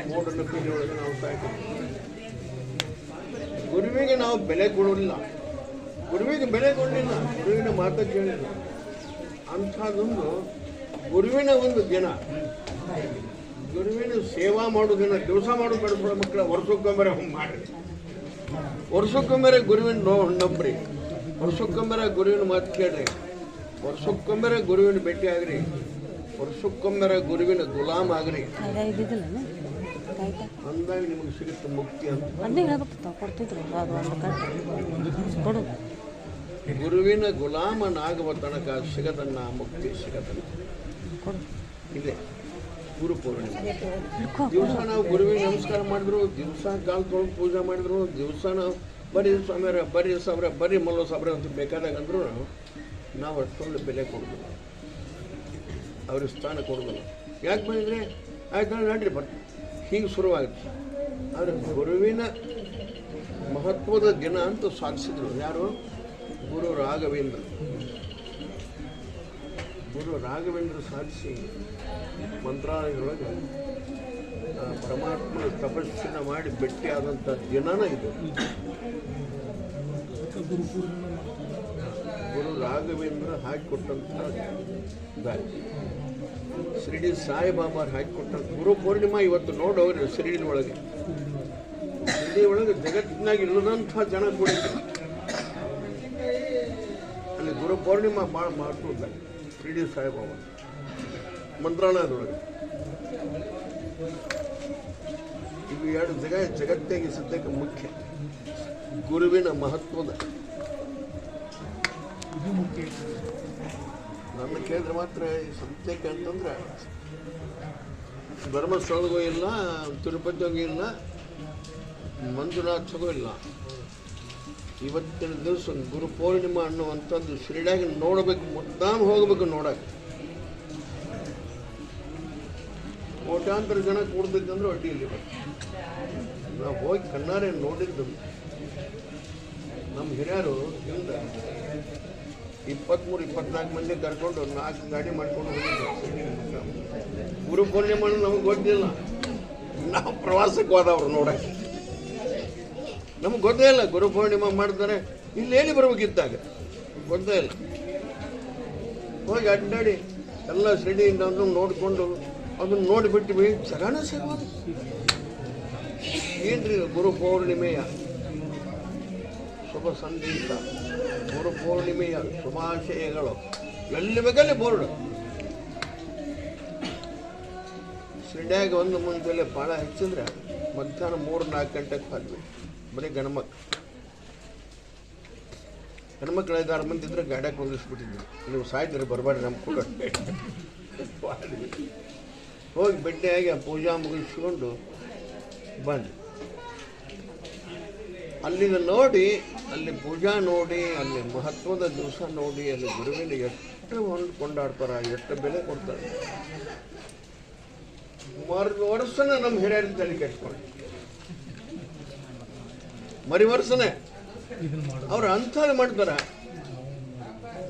ಮೂಢನಂಬಿಕೆಯೊಳಗೆ ನಾವು ಸಾಯ್ತೀವಿ. ಗುರುವಿಗೆ ನಾವು ಬೆಲೆ ಕೊಡೋದಿಲ್ಲ, ಗುರುವಿಗೆ ಬೆಲೆ ಕೊಡಲಿಲ್ಲ, ಗುರುವಿನ ಮಾತು ಕೇಳಿಲ್ಲ. ಅಂಥದ್ದೊಂದು ಗುರುವಿನ ಒಂದು ದಿನ, ಗುರುವಿನ ಸೇವಾ ಮಾಡೋದಿನ ದಿವಸ ಮಾಡೋದು ಬೆಳೆಸೋ ಮಕ್ಕಳ ವರ್ಷಕ್ಕೊಮ್ಮೆ ಮಾಡಿರಿ, ವರ್ಷಕ್ಕೊಮ್ಮೆ ಗುರುವಿನ ನಂಬ್ರಿ, ವರ್ಷಕ್ಕೊಮ್ಮೆ ಗುರುವಿನ ಮಾತು ಕೇಳ್ರಿ, ವರ್ಷಕ್ಕೊಮ್ಮೆ ಗುರುವಿನ ಭೇಟಿ ಆಗ್ರಿ, ವರ್ಷಕ್ಕೊಮ್ಮೆ ಗುರುವಿನ ಗುಲಾಮ್ ಆಗ್ರಿ. ಅಂದಾಗ ನಿಮಗೆ ಸಿಗುತ್ತೆ ಮುಕ್ತಿ ಅಂತ. ಗುರುವಿನ ಗುಲಾಮನಾಗುವ ತನಕ ಸಿಗದನ್ನ ಮುಕ್ತಿ ಸಿಗದನ್ನ ಇದೆ ಗುರು ಪೂರ್ಣಿಮೆ ದಿವಸ. ನಾವು ಗುರುವಿಗೆ ನಮಸ್ಕಾರ ಮಾಡಿದ್ರು, ದಿವಸ ಕಾಲು ತೊಳೆದು ಪೂಜೆ ಮಾಡಿದ್ರು, ದಿವಸ ನಾವು ಬರೀ ಸ್ವಾಮಿಯರ ಬರೀ ಸಾಬ್ರೆ ಬರೀ ಮಲ್ಲೋ ಸಾಬ್ರೆ ಅಂತ ಬೇಕಾದಾಗ ಅಂದ್ರೂ ನಾವು ಅಷ್ಟೊಂದು ಬೆಲೆ ಕೊಡೋದು, ಅವ್ರಿಗೆ ಸ್ಥಾನ ಕೊಡೋದಿಲ್ಲ. ಯಾಕೆ ಬಂದಿದ್ರೆ ಆಯ್ತು ನಡ್ರಿ ಬರ್ತೀವಿ, ಹೀಗೆ ಶುರುವಾಗುತ್ತೆ. ಆದರೆ ಗುರುವಿನ ಮಹತ್ವದ ದಿನ ಅಂತ ಸಾಧಿಸಿದ್ರು ಯಾರು? ಗುರು ರಾಘವೇಂದ್ರ. ಗುರು ರಾಘವೇಂದ್ರ ಸಾಧಿಸಿ ಮಂತ್ರಾಲಯದೊಳಗೆ ಪರಮಾತ್ಮನ ತಪಸ್ಸಿನ ಮಾಡಿ ಭೇಟಿಯಾದಂಥ ದಿನನ ಇದು. ಗುರು ರಾಘವೇಂದ್ರ ಹಾಕಿಕೊಟ್ಟಂಥ ದಾರಿ. ಶಿರಡಿ ಸಾಯಿಬಾಬಾರು ಹಾಕಿಕೊಟ್ಟಂಥ ಗುರು ಪೂರ್ಣಿಮಾ ಇವತ್ತು ನೋಡೋರು ಶಿರಡಿ ಒಳಗೆ, ಶಿರಡಿ ಒಳಗೆ ಜಗತ್ತಿನಾಗ ಇಲ್ಲದಂಥ ಜನ ಕೂಡಿದ್ರು. ಅಲ್ಲಿ ಗುರು ಪೂರ್ಣಿಮಾ ಭಾಳ ಮಾಡ್ತಿದ್ದ ಶಿರಡಿ ಸಾಯಿಬಾಬಾ ಮಂತ್ರಾಲಯದೊಳಗೆ. ಇವು ಎರಡು ಜಗತ್ತಿಗೆ ಸದ್ಯಕ್ಕೆ ಮುಖ್ಯ ಗುರುವಿನ ಮಹತ್ವದ. ನನ್ನ ಕೇಳಿದ್ರೆ ಮಾತ್ರ ಈ ಸದ್ಯಕ್ಕೆ ಅಂತಂದ್ರೆ ಧರ್ಮಸ್ಥಳಗೂ ಇಲ್ಲ, ತಿರುಪತಿಗೂ ಇಲ್ಲ, ಮಂಜುನಾಥಗೂ ಇಲ್ಲ. ಇವತ್ತಿನ ದಿವಸ ಗುರು ಪೂರ್ಣಿಮಾ ಅನ್ನುವಂಥದ್ದು ಶಿರಡಿಯಾಗಿ ನೋಡಬೇಕು, ಮುದ್ದಾಮ್ ಹೋಗ್ಬೇಕು ನೋಡಕ್ಕೆ. ಕೋಟ್ಯಾಂತರ ಜನ ಕೂಡ್ತಿದ್ದಂದ್ರೆ ಅಡ್ಡಿಯಲ್ಲಿ ನಾವು ಹೋಗಿ ಕಣ್ಣಾರೆ ನೋಡಿದ್ದು. ನಮ್ಮ ಹಿರಿಯರು ಹಿಂದ 23-24 ಮಂದಿ ಕರ್ಕೊಂಡು 4 ಗಾಡಿ ಮಾಡ್ಕೊಂಡು ಹೋಗಿದ್ದು. ಗುರು ಪೂರ್ಣಿಮಾ ನಮಗೆ ಗೊತ್ತಿಲ್ಲ, ನಾವು ಪ್ರವಾಸಕ್ಕೆ ಹೋದವ್ರು ನೋಡಕ್ಕೆ. ನಮಗೆ ಗೊತ್ತೇ ಇಲ್ಲ ಗುರು ಪೂರ್ಣಿಮಾ ಮಾಡ್ತಾರೆ, ಇಲ್ಲಿ ಹೇಳಿ ಬರ್ಬೇಕಿದ್ದಾಗ ಗೊತ್ತೇ ಇಲ್ಲ. ಹೋಗಿ ಅಡ್ಡಾಡಿ ಎಲ್ಲ ಶಿರಡಿಯಿಂದ ಅದನ್ನು ನೋಡಿಕೊಂಡು ಅದನ್ನು ನೋಡಿಬಿಟ್ಟಿವಿ. ಸಗಣ ಸಿಗೋದು ಏನ್ರಿ ಗುರು ಪೂರ್ಣಿಮೆಯ ಶುಭ ಸಂದೇಶ, ಗುರು ಪೂರ್ಣಿಮೆಯ ಶುಭಾಶಯಗಳು ಎಲ್ಲಿ ಬೇಕಲ್ಲಿ ಬೋರ್ಡ್. ಶಿರಡಿಯಾಗ ಒಂದು ಮುಂಚೆಲೆ ಭಾಳ ಹೆಚ್ಚಿದ್ರೆ ಮಧ್ಯಾಹ್ನ 3-4 ಗಂಟೆಗೆ ಹೋದ್ವಿ. ಬರೀ ಗಣಮಕ್ಳು 5-6 ಮಂದಿ ಇದ್ರೆ ಗಾಡಿಯಾಗ ಕುಂದಿಸ್ಬಿಟ್ಟಿದ್ವಿ. ನೀವು ಸಾಯ್ತಾರೆ ಬರಬಾರ್ದು ನಮ್ಮ ಕೂಡ ಹೋಗಿ ಭೇಟಿಯಾಗಿ ಆ ಪೂಜಾ ಮುಗಿಸ್ಕೊಂಡು ಬಂದು ಅಲ್ಲಿಂದ ನೋಡಿ, ಅಲ್ಲಿ ಪೂಜಾ ನೋಡಿ, ಅಲ್ಲಿ ಮಹತ್ವದ ದಿವಸ ನೋಡಿ, ಅಲ್ಲಿ ಗುರುವಿನ ಎಷ್ಟು ಕೊಂಡಾಡ್ತಾರೆ, ಎಷ್ಟು ಬೆಲೆ ಕೊಡ್ತಾರೆ. ವರ್ಷನ ನಮ್ಮ ಹಿರಿಯರ ತಲೆ ಕೆಟ್ಕೊಂಡು ವರ್ಷನೇ ಅವ್ರು ಅಂಥದ್ದು ಮಾಡ್ತಾರೆ.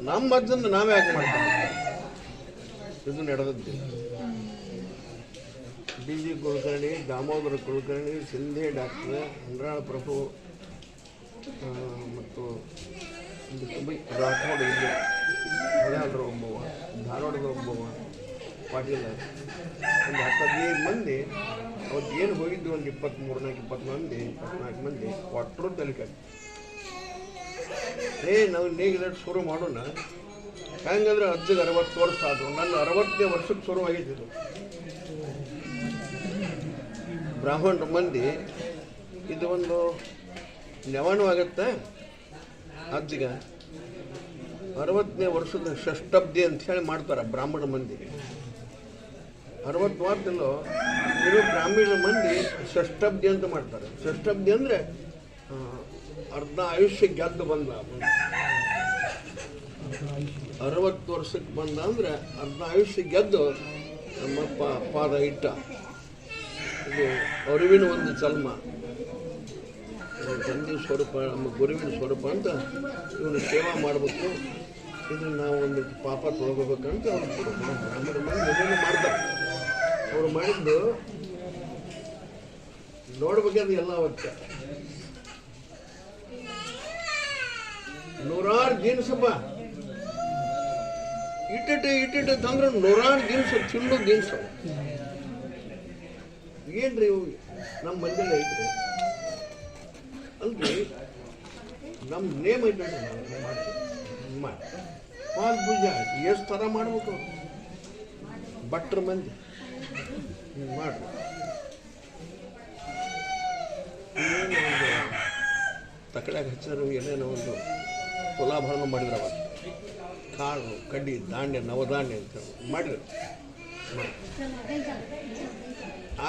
ನಮ್ಮ ಮದ್ದನ್ನು ನಾವೇ ಯಾಕೆ ಮಾಡ್ತಾರೆ? ಇದು ನಡೆದದ್ದು. D G Kulkarni, Damodara Kulkarni, Shinde doctor, ಅಂದ್ರಾಳ ಪ್ರಭು ಮತ್ತು ರಾಠೋಡ್ ಇಲ್ಲಿ ಹಳೆಯಾಳರ ಒಬ್ಬವ, ಧಾರವಾಡದ ಒಬ್ಬವ ಪಾಟೀಲ, ಒಂದು 10-15 ಮಂದಿ ಅವತ್ತು ಏನು ಹೋಗಿದ್ದು. ಒಂದು 23-24 ಮಂದಿ ಒಟ್ಟರು ತಲೆಕಾಯಿ. ನಾವು ನೇಗಿಲ ಶುರು ಮಾಡೋಣ. ಹೆಂಗಂದ್ರೆ ಅಜ್ಜಿಗೆ 60 ವರ್ಷ ಆದರು. ನನ್ನ 60ನೇ ವರ್ಷಕ್ಕೆ ಶುರುವಾಗಿದ್ದು. ಬ್ರಾಹ್ಮಣರ ಮಂದಿ ಇದು ಒಂದು ನೆವಣವಾಗತ್ತೆ. ಅಜ್ಜಿಗೆ 60ನೇ ವರ್ಷದ ಷಷ್ಠಬ್ದಿ ಅಂತ ಹೇಳಿ ಮಾಡ್ತಾರೆ ಬ್ರಾಹ್ಮಣ ಮಂದಿ. 60 ವಾರದಲ್ಲೂ ಇರೋ ಬ್ರಾಹ್ಮಣ ಮಂದಿ ಷಷ್ಠಬ್ದಿ ಅಂತ ಮಾಡ್ತಾರೆ. ಷಷ್ಠಬ್ದಿ ಅಂದರೆ ಅರ್ಧ ಆಯುಷ್ಯ ಗೆದ್ದು ಬಂದ. 60 ವರ್ಷಕ್ಕೆ ಬಂದ ಅಂದರೆ ಅರ್ಧ ಆಯುಷ್ಯ ಗೆದ್ದು ನಮ್ಮಪ್ಪ ಪಾದ ಇಟ್ಟ. ಇದು ಅರಿವಿನ ಒಂದು ಚಲ್ಮ, ತಂದೆ ಸ್ವರೂಪ, ನಮ್ಮ ಗುರುವಿನ ಸ್ವರೂಪ ಅಂತ ಇವನು ಸೇವಾ ಮಾಡಬೇಕು. ಇದನ್ನು ನಾವು ಒಂದು ಪಾಪ ತೊಳ್ಕೋಬೇಕಂತ ಅವ್ರು ಬ್ರಾಹ್ಮಣ ಮಂದಿ ಇದನ್ನು ಮಾಡ್ತಾರೆ. ಅವರು ಮಾಡಿದ್ದು ನೋಡ್ಬೇಕಂದ್ರೆ ಎಲ್ಲ ವರ್ಷ ನೂರಾರು ದಿನಸಪ್ಪ ಇಟ್ಟಿಟ್ಟು ತಂದ್ರೆ ನೂರಾರು ದಿನಸ ತಿನ್ನೋ ದಿನಸ ಏನ್ರಿ ಇವು ನಮ್ಮ ಮಂದಿರ ಐತ್ರಿ ಅಲ್ರಿ ನಮ್ಮ ನೇಮ್ ಐತೆ ಮಾಡಿ ಪಾಲ್ ಪೂಜೆ ಎಷ್ಟು ಥರ ಮಾಡ್ಬೇಕು ಭಟ್ರ ಮಂದಿ ಮಾಡ್ರಿ ತಕಡ್ಯಾಗ ಹಚ್ಚಿದ್ರು ಏನೇನೋ ಒಂದು ತುಲಾಭರಣ ಮಾಡಿದ್ರು ಅವಾಗ ಕಾಳು ಕಡ್ಡಿ ದಾಂಡ್ಯ ನವಧಾನ್ಯ ಅಂತ ಮಾಡಿದ್ರು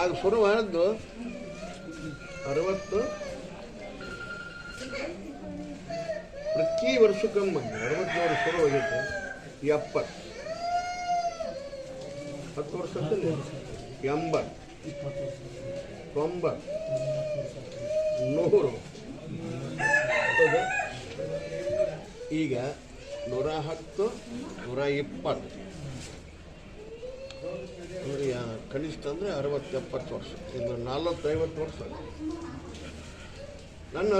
ಆಗ ಶುರುವಾದದ್ದು 60 ಪ್ರತಿ ವರ್ಷಕ್ಕೊಮ್ಮೆ 63 ಶುರು ಹೋಗಿತ್ತು 70 10 ವರ್ಷದಲ್ಲಿ 80 90 100 ಹೌದಾ ಈಗ 110 120 ಅಂದರೆ ಕನಿಷ್ಠ ಅಂದರೆ 60-70 ವರ್ಷ ಇನ್ನು 40-50 ವರ್ಷ ನನ್ನ